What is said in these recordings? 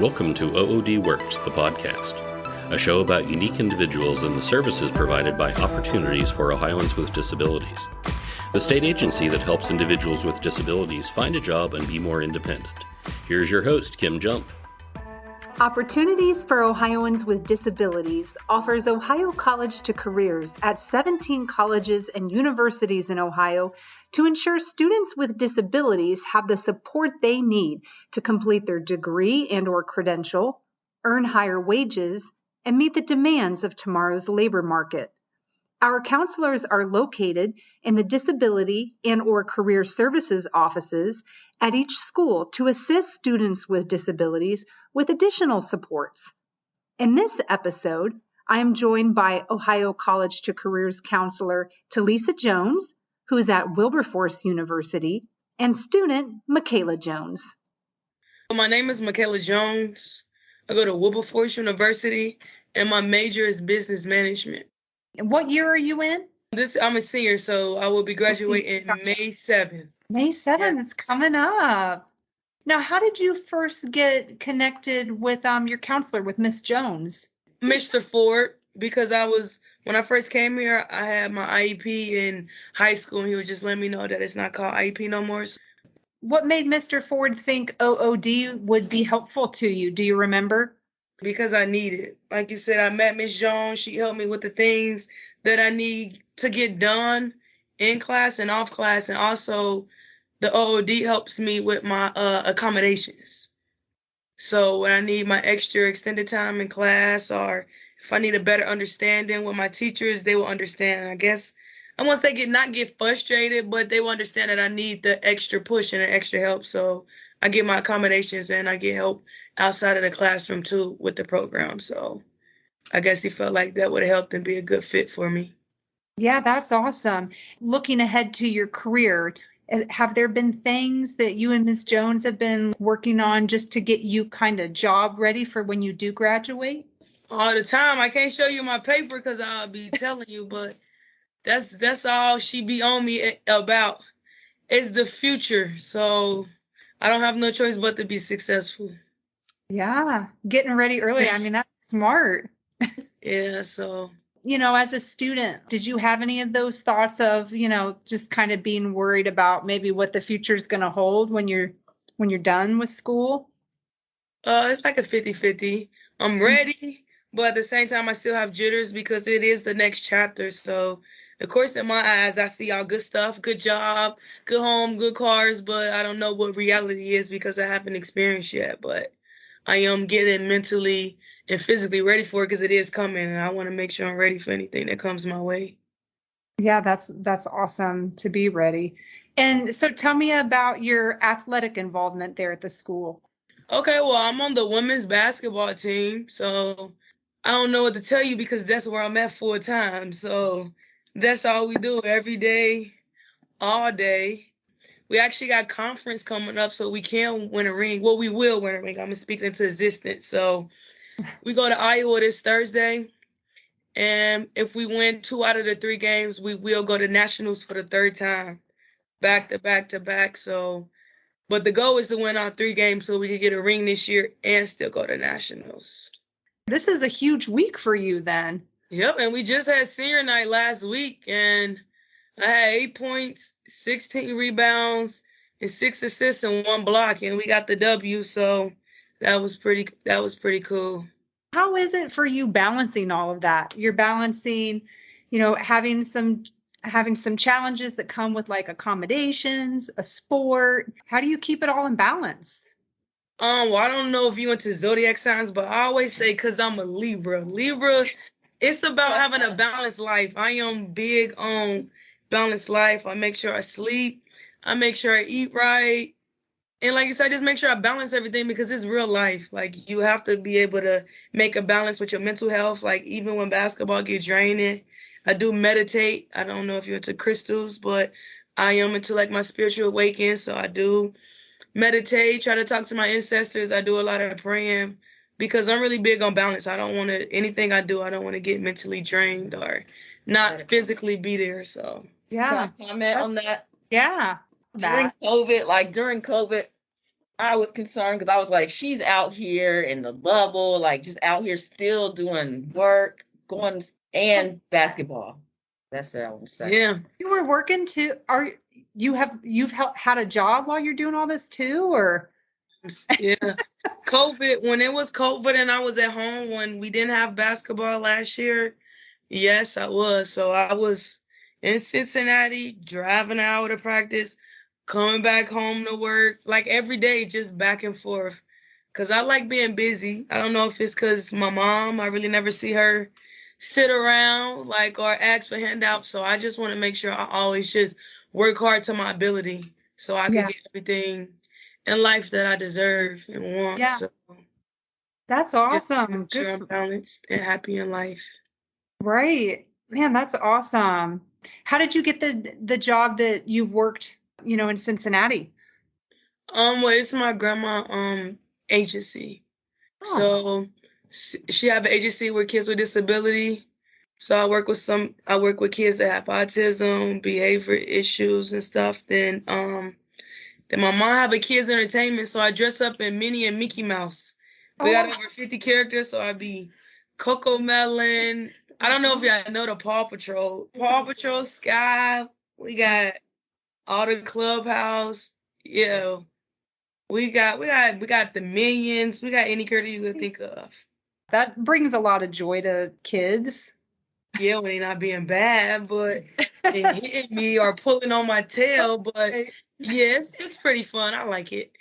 Welcome to OOD Works, the podcast, a show about unique individuals and the services provided by Opportunities for Ohioans with Disabilities, the state agency that helps individuals with disabilities find a job and be more independent. Here's your host, Kim Jump. Opportunities for Ohioans with Disabilities offers Ohio College to Careers at 17 colleges and universities in Ohio to ensure students with disabilities have the support they need to complete their degree and/or credential, earn higher wages, and meet the demands of tomorrow's labor market. Our counselors are located in the Disability and/or Career Services offices at each school to assist students with disabilities with additional supports. In this episode, I am joined by Ohio College to Careers counselor Makayla Jones, who is at Wilberforce University, and student Makayla Jones. My name is Makayla Jones. I go to Wilberforce University, and my major is business management. What year are you in? I'm a senior, so I will be graduating May 7th. May 7th, It's coming up. Now, how did you first get connected with your counselor, with Miss Jones? Mr. Ford, because when I first came here, I had my IEP in high school, and he was just letting me know that it's not called IEP no more. What made Mr. Ford think OOD would be helpful to you? Do you remember? Because I need it. Like you said, I met Miss Jones. She helped me with the things that I need to get done in class and off class. And also, the OOD helps me with my accommodations. So when I need my extra extended time in class, or if I need a better understanding with my teachers, they will understand. I guess I won't say not get frustrated, but they will understand that I need the extra push and the extra help. So I get my accommodations and I get help outside of the classroom too with the program. So I guess he felt like that would have helped and be a good fit for me. Yeah, that's awesome. Looking ahead to your career, have there been things that you and Ms. Jones have been working on just to get you kind of job ready for when you do graduate? All the time. I can't show you my paper because I'll be telling you, but that's all she be on me about. It's the future. So I don't have no choice but to be successful. Yeah, getting ready early. I mean, that's smart. Yeah, so. As a student, did you have any of those thoughts of, just kind of being worried about maybe what the future is going to hold when you're done with school? It's like a 50-50. I'm ready, but at the same time, I still have jitters because it is the next chapter. So, of course, in my eyes, I see all good stuff, good job, good home, good cars, but I don't know what reality is because I haven't experienced yet. But I am getting mentally and physically ready for it because it is coming, and I want to make sure I'm ready for anything that comes my way. Yeah, that's awesome to be ready. And so tell me about your athletic involvement there at the school. Okay, well, I'm on the women's basketball team, so I don't know what to tell you because that's where I'm at full time. So that's all we do every day, all day. We actually got conference coming up, so we can win a ring. Well, we will win a ring. I'm speaking into existence. So we go to Iowa this Thursday, and if we win 2 out of the 3 games, we will go to nationals for the 3rd time, back to back to back. So, but the goal is to win all 3 games so we can get a ring this year and still go to nationals. This is a huge week for you then. Yep, and we just had senior night last week, and I had 8 points, 16 rebounds, and 6 assists and 1 block, and we got the W. So that was pretty cool. How is it for you balancing all of that? You're balancing, having some challenges that come with like accommodations, a sport. How do you keep it all in balance? Well, I don't know if you into zodiac signs, but I always say because I'm a Libra. Libra, it's about having a balanced life. I am big on balanced life. I make sure I sleep. I make sure I eat right. And like you said, just make sure I balance everything because it's real life. Like, you have to be able to make a balance with your mental health. Like, even when basketball gets draining, I do meditate. I don't know if you're into crystals, but I am into like my spiritual awakening. So I do meditate, try to talk to my ancestors. I do a lot of praying because I'm really big on balance. I don't want to, anything I do, I don't want to get mentally drained or not physically be there. So yeah. Can I comment on that? Yeah. During COVID, I was concerned because I was like, she's out here in the bubble, like just out here still doing work, going and basketball. That's what I want to say. Yeah. You were working too. You've had a job while you're doing all this too, or? Yeah. COVID, when it was COVID and I was at home when we didn't have basketball last year, yes, I was. So I was in Cincinnati, driving an hour to practice, coming back home to work, like every day, just back and forth. Because I like being busy. I don't know if it's because my mom, I really never see her sit around like or ask for handouts. So I just want to make sure I always just work hard to my ability so I can Yeah. get everything in life that I deserve and want. Yeah. So That's just awesome. make sure I'm balanced and happy in life. Right. Man, that's awesome. How did you get the job that you've worked, in Cincinnati? Well, it's my grandma agency. Oh, So she have an agency with kids with disability. So I work with kids that have autism, behavior issues and stuff. Then my mom have a kids entertainment, so I dress up in Minnie and Mickey Mouse. We got over 50 characters, so I be Coco Melon. I don't know if y'all know the Paw Patrol. Paw Patrol, Sky. We got all the Clubhouse. Yeah. We got the Minions. We got any character you could think of. that brings a lot of joy to kids. Yeah, when they not being bad, but and hitting me or pulling on my tail. But yeah, it's pretty fun. I like it.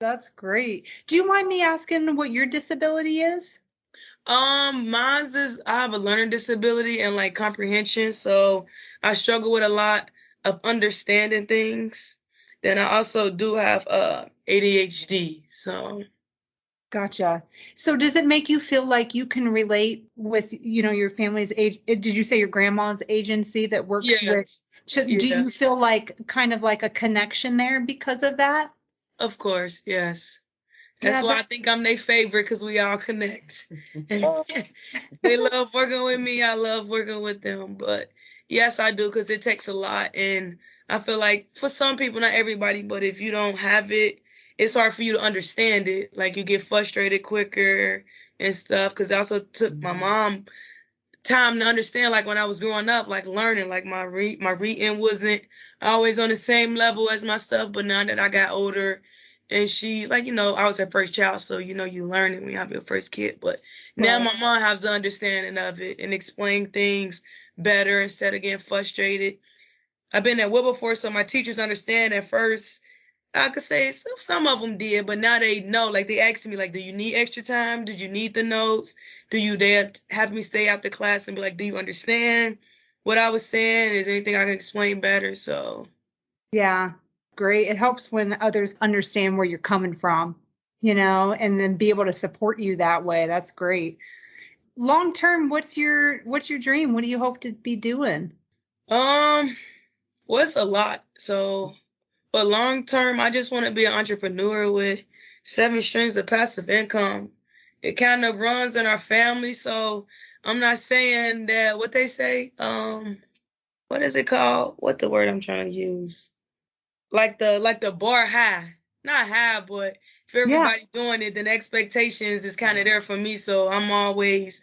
That's great. Do you mind me asking what your disability is? Mine's is I have a learning disability and like comprehension, so I struggle with a lot of understanding things. Then I also do have ADHD, so Gotcha. So does it make you feel like you can relate with, your family's age? Did you say your grandma's agency that works with? yes, Do you feel like kind of like a connection there because of that? of course, yes. That's Yeah, why I think I'm their favorite because we all connect. They love working with me. I love working with them. But yes, I do because it takes a lot. And I feel like for some people, not everybody, but if you don't have it, it's hard for you to understand it. Like you get frustrated quicker and stuff. Because it also took my mom time to understand. Like when I was growing up, like learning, like my reading wasn't always on the same level as my stuff. But now that I got older, and she, like, I was her first child, so, you learn it when you have your first kid. But now my mom has an understanding of it and explain things better instead of getting frustrated. I've been at Wilberforce, so my teachers understand at first. I could say some of them did, but now they know. Like, they ask me, like, do you need extra time? Did you need the notes? Do you dare have me stay after class and be like, do you understand what I was saying? Is there anything I can explain better? So, yeah, great. It helps when others understand where you're coming from, and then be able to support you that way. That's great. Long term, what's your dream? What do you hope to be doing? well, it's a lot. So, but long term, I just want to be an entrepreneur with 7 streams of passive income. It kind of runs in our family, so I'm not saying that what they say, what is it called? What the word I'm trying to use? Like the bar high. Not high, but if everybody doing it, then the expectations is kind of there for me. So I'm always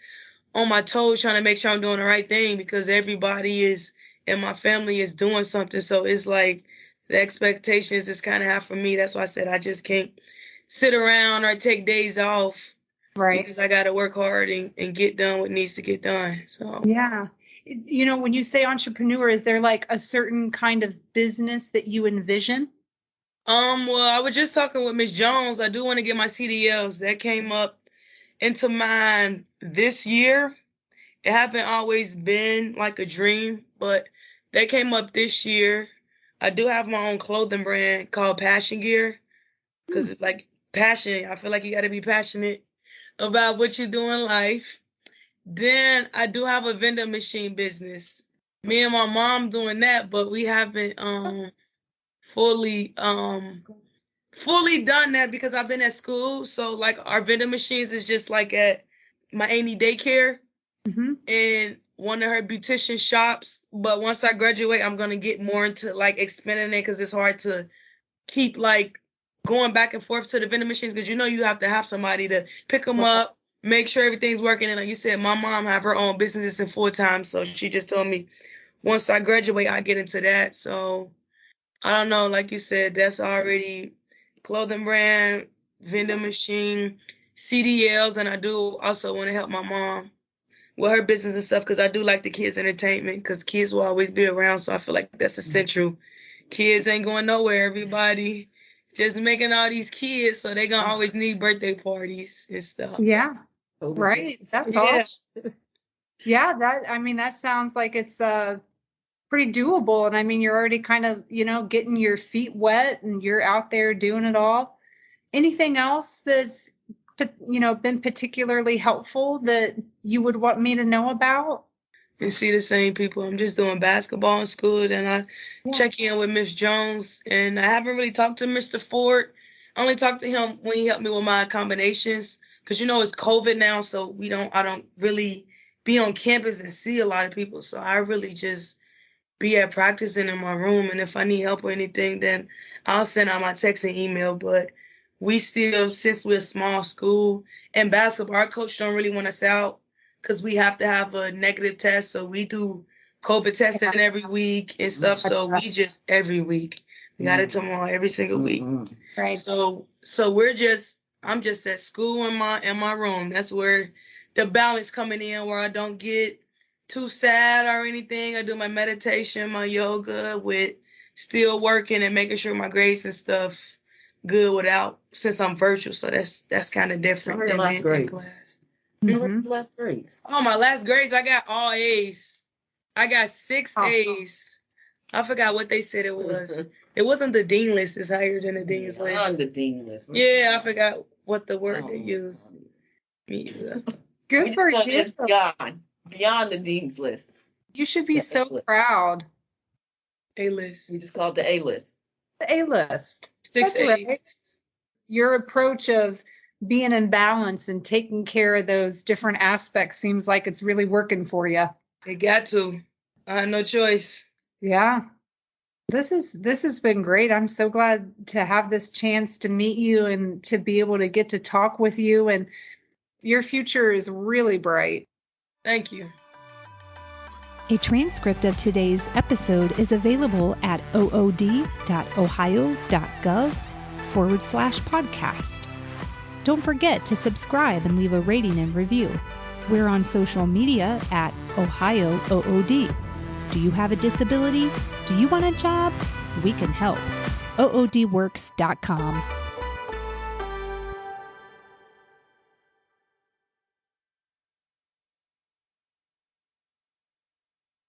on my toes trying to make sure I'm doing the right thing because everybody is in my family is doing something. So it's like the expectations is kind of high for me. That's why I said I just can't sit around or take days off. Right. Because I got to work hard and get done what needs to get done. So yeah. When you say entrepreneur, is there like a certain kind of business that you envision? Well, I was just talking with Miss Jones. I do want to get my CDLs. That came up into mind this year. It haven't always been like a dream, but that came up this year. I do have my own clothing brand called Passion Gear because like passion, I feel like you got to be passionate about what you do in life. Then I do have a vending machine business. Me and my mom doing that, but we haven't fully done that because I've been at school. So like our vending machines is just like at my Amy daycare and one of her beautician shops. But once I graduate, I'm gonna get more into like expanding it because it's hard to keep like going back and forth to the vending machines because you have to have somebody to pick them up, make sure everything's working. And like you said, my mom have her own business in full time, so she just told me once I graduate, I get into that. So I don't know, like you said, that's already clothing brand, vending machine, CDLs, and I do also want to help my mom with her business and stuff because I do like the kids' entertainment because kids will always be around, so I feel like that's essential. Kids ain't going nowhere, everybody. Just making all these kids, so they gonna always need birthday parties and stuff. Yeah, right. That's awesome. Yeah, that sounds like it's pretty doable. And I mean, you're already kind of, getting your feet wet and you're out there doing it all. Anything else that's, been particularly helpful that you would want me to know about? And see the same people. I'm just doing basketball in school, and I check in with Miss Jones. And I haven't really talked to Mr. Ford. I only talked to him when he helped me with my combinations because, it's COVID now, so I don't really be on campus and see a lot of people. So I really just be at practice and in my room. And if I need help or anything, then I'll send out my text and email. But we still, since we're a small school and basketball, our coach don't really want us out because we have to have a negative test. So we do COVID testing every week and stuff. So we just every week. We got it tomorrow every single week. Right. So I'm just at school in my room. That's where the balance coming in, where I don't get too sad or anything. I do my meditation, my yoga with still working and making sure my grades and stuff good since I'm virtual. So that's kind of different than being in class. Mm-hmm. Last grades. Oh, my last grades, I got all A's. I got 6 A's. I forgot what they said it was. It wasn't the dean list. It's higher than the dean's list. On the dean list. Yeah, I forgot what the word they used. Me either. Good for you. Beyond the dean's list. You should be so proud. A-list. We just call it the A-list. The A-list. 6 A's. Right. Your approach of being in balance and taking care of those different aspects seems like it's really working for you. It got to. I had no choice. Yeah. This has been great. I'm so glad to have this chance to meet you and to be able to get to talk with you. And your future is really bright. Thank you. A transcript of today's episode is available at ood.ohio.gov/podcast. Don't forget to subscribe and leave a rating and review. We're on social media at Ohio OOD. Do you have a disability? Do you want a job? We can help. oodworks.com.